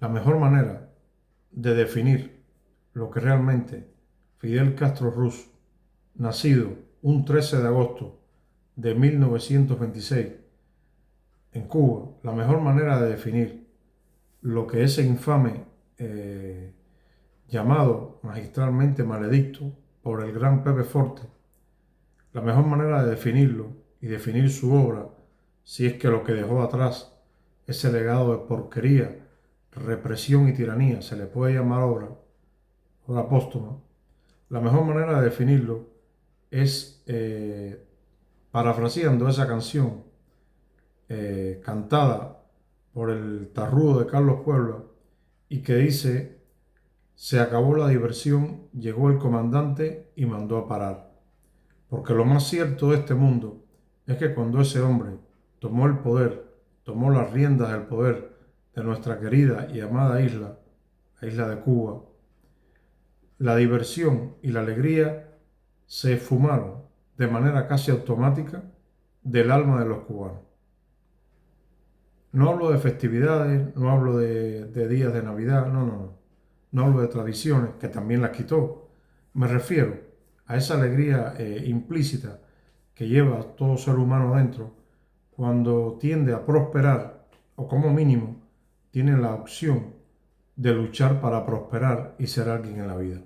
La mejor manera de definir lo que realmente Fidel Castro Ruz, nacido un 13 de agosto de 1926 en Cuba, la mejor manera de definir lo que ese infame llamado magistralmente maledicto por el gran Pepe Forte, la mejor manera de definirlo y definir su obra, si es que lo que dejó atrás, ese legado de porquería, represión y tiranía, se le puede llamar obra póstuma, la mejor manera de definirlo es parafraseando esa canción cantada por el tarrudo de Carlos Puebla y que dice: se acabó la diversión, llegó el comandante y mandó a parar. Porque lo más cierto de este mundo es que cuando ese hombre tomó el poder, tomó las riendas del poder de nuestra querida y amada isla, la isla de Cuba, la diversión y la alegría se esfumaron de manera casi automática del alma de los cubanos. No hablo de festividades, no hablo de días de Navidad, no. No hablo de tradiciones, que también las quitó. Me refiero a esa alegría implícita que lleva todo ser humano dentro cuando tiende a prosperar, o como mínimo tiene la opción de luchar para prosperar y ser alguien en la vida.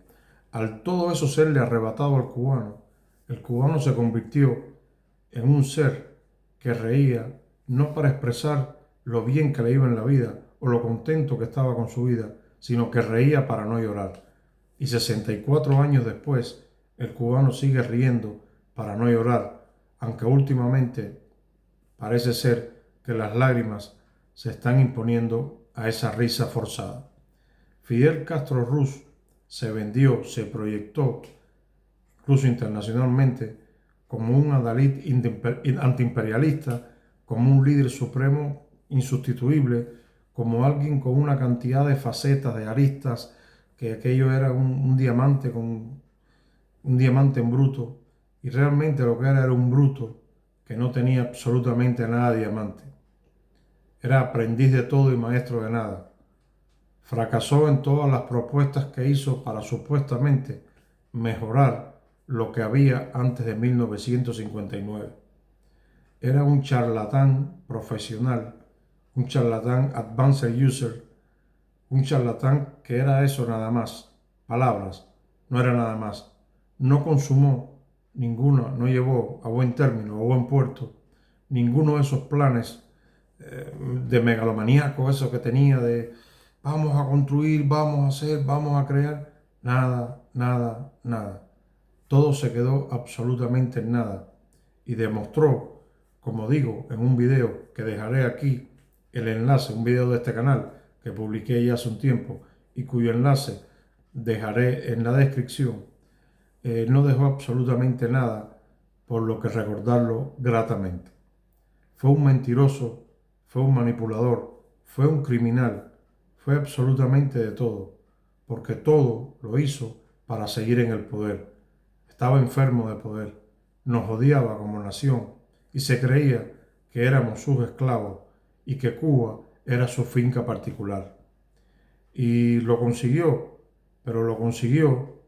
Al todo eso serle arrebatado al cubano, el cubano se convirtió en un ser que reía no para expresar lo bien que le iba en la vida o lo contento que estaba con su vida, sino que reía para no llorar. Y 64 años después, el cubano sigue riendo para no llorar, aunque últimamente parece ser que las lágrimas se están imponiendo a esa risa forzada. Fidel Castro Ruz se vendió, se proyectó, incluso internacionalmente, como un adalid antiimperialista, como un líder supremo insustituible, como alguien con una cantidad de facetas, de aristas, que aquello era un diamante con un diamante en bruto, y realmente lo que era un bruto que no tenía absolutamente nada de diamante. Era aprendiz de todo y maestro de nada. Fracasó en todas las propuestas que hizo para supuestamente mejorar lo que había antes de 1959. Era un charlatán profesional, un charlatán advanced user, un charlatán que era eso nada más, palabras, no era nada más. No consumó ninguna, no llevó a buen término, a buen puerto, ninguno de esos planes de megalomaníaco, eso que tenía de vamos a construir, vamos a hacer, vamos a crear. Nada. Todo se quedó absolutamente en nada. Y demostró, como digo, en un video que dejaré aquí el enlace, un video de este canal que publiqué ya hace un tiempo y cuyo enlace dejaré en la descripción, no dejó absolutamente nada por lo que recordarlo gratamente. Fue un mentiroso, fue un manipulador, fue un criminal, fue absolutamente de todo, porque todo lo hizo para seguir en el poder. Estaba enfermo de poder, nos odiaba como nación y se creía que éramos sus esclavos y que Cuba era su finca particular. Y lo consiguió, pero lo consiguió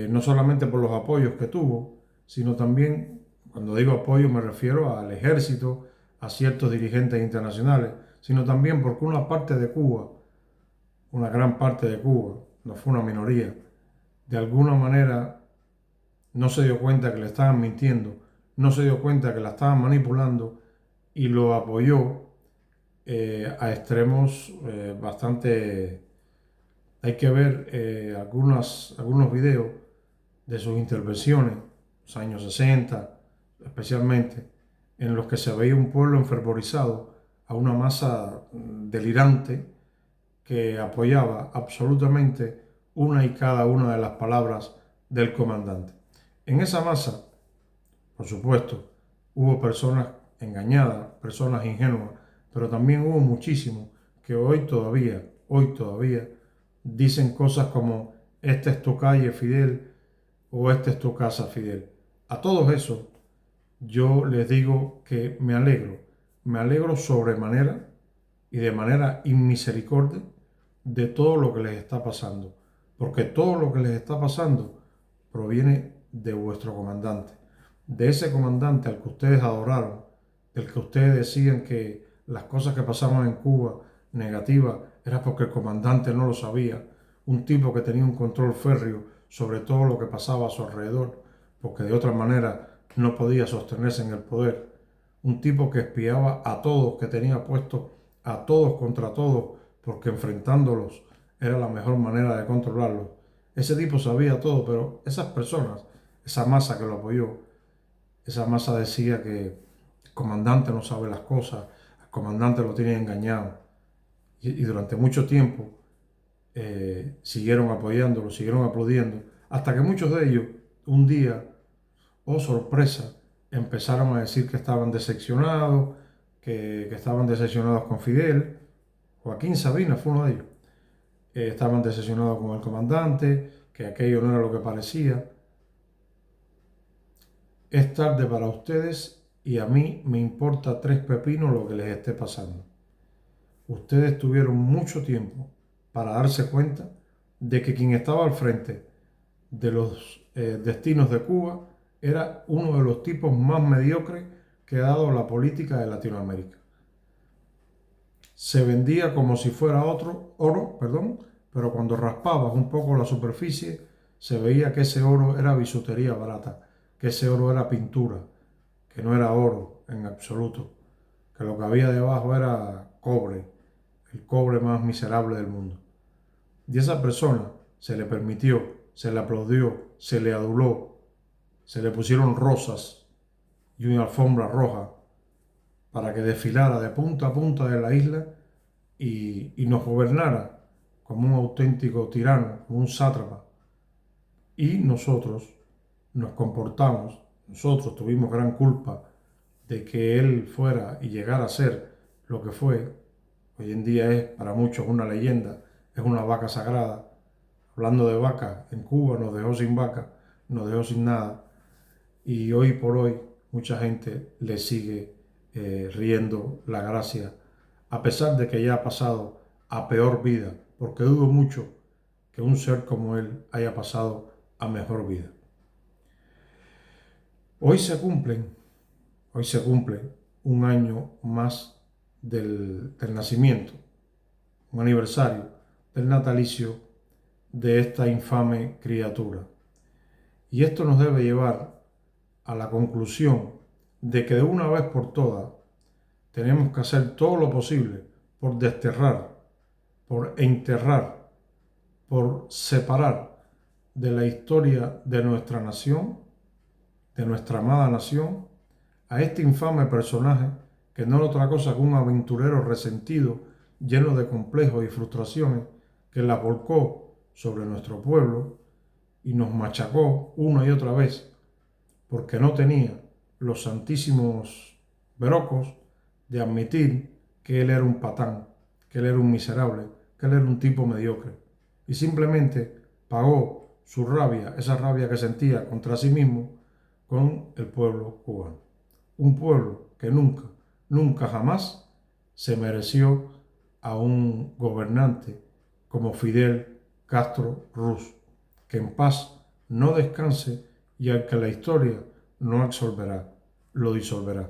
no solamente por los apoyos que tuvo, sino también, cuando digo apoyo me refiero al ejército, a ciertos dirigentes internacionales, sino también porque una parte de Cuba, una gran parte de Cuba, no fue una minoría, de alguna manera no se dio cuenta que le estaban mintiendo, no se dio cuenta que la estaban manipulando y lo apoyó a extremos bastante. Hay que ver algunos videos de sus intervenciones, los años 60 especialmente, en los que se veía un pueblo enfervorizado a una masa delirante que apoyaba absolutamente una y cada una de las palabras del comandante. En esa masa, por supuesto, hubo personas engañadas, personas ingenuas, pero también hubo muchísimos que hoy todavía, dicen cosas como esta es tu calle, Fidel, o esta es tu casa, Fidel. A todos esos yo les digo que me alegro sobremanera y de manera inmisericordia de todo lo que les está pasando, porque todo lo que les está pasando proviene de vuestro comandante, de ese comandante al que ustedes adoraron, del que ustedes decían que las cosas que pasaban en Cuba negativas era porque el comandante no lo sabía, un tipo que tenía un control férreo sobre todo lo que pasaba a su alrededor, porque de otra manera no podía sostenerse en el poder, un tipo que espiaba a todos, que tenía puesto a todos contra todos, porque enfrentándolos era la mejor manera de controlarlos. Ese tipo sabía todo, pero esas personas, esa masa que lo apoyó, esa masa decía que el comandante no sabe las cosas, el comandante lo tiene engañado. Y durante mucho tiempo siguieron apoyándolo, siguieron aplaudiendo, hasta que muchos de ellos, un día, oh sorpresa, empezaron a decir que estaban decepcionados, que estaban decepcionados con Fidel. Joaquín Sabina fue uno de ellos. Estaban decepcionados con el comandante, que aquello no era lo que parecía. Es tarde para ustedes y a mí me importa tres pepinos lo que les esté pasando. Ustedes tuvieron mucho tiempo para darse cuenta de que quien estaba al frente de los destinos de Cuba era uno de los tipos más mediocres que ha dado la política de Latinoamérica. Se vendía como si fuera oro, pero cuando raspabas un poco la superficie se veía que ese oro era bisutería barata, que ese oro era pintura, que no era oro en absoluto, que lo que había debajo era cobre, el cobre más miserable del mundo. Y a esa persona se le permitió, se le aplaudió, se le aduló, se le pusieron rosas y una alfombra roja para que desfilara de punta a punta de la isla y nos gobernara como un auténtico tirano, como un sátrapa. Y nosotros nos comportamos, nosotros tuvimos gran culpa de que él fuera y llegara a ser lo que fue. Hoy en día es para muchos una leyenda, es una vaca sagrada. Hablando de vaca, en Cuba nos dejó sin vaca, nos dejó sin nada. Y hoy por hoy mucha gente le sigue riendo la gracia, a pesar de que ya ha pasado a peor vida, porque dudo mucho que un ser como él haya pasado a mejor vida. Hoy se cumplen, hoy se cumple un año más del nacimiento, un aniversario del natalicio de esta infame criatura. Y esto nos debe llevar a la conclusión de que de una vez por todas tenemos que hacer todo lo posible por desterrar, por enterrar, por separar de la historia de nuestra nación, de nuestra amada nación, a este infame personaje que no es otra cosa que un aventurero resentido, lleno de complejos y frustraciones, que la volcó sobre nuestro pueblo y nos machacó una y otra vez porque no tenía los santísimos verocos de admitir que él era un patán, que él era un miserable, que él era un tipo mediocre. Y simplemente pagó su rabia, esa rabia que sentía contra sí mismo, con el pueblo cubano. Un pueblo que nunca, nunca jamás se mereció a un gobernante como Fidel Castro Ruz, que en paz no descanse y al que la historia no absolverá, lo disolverá.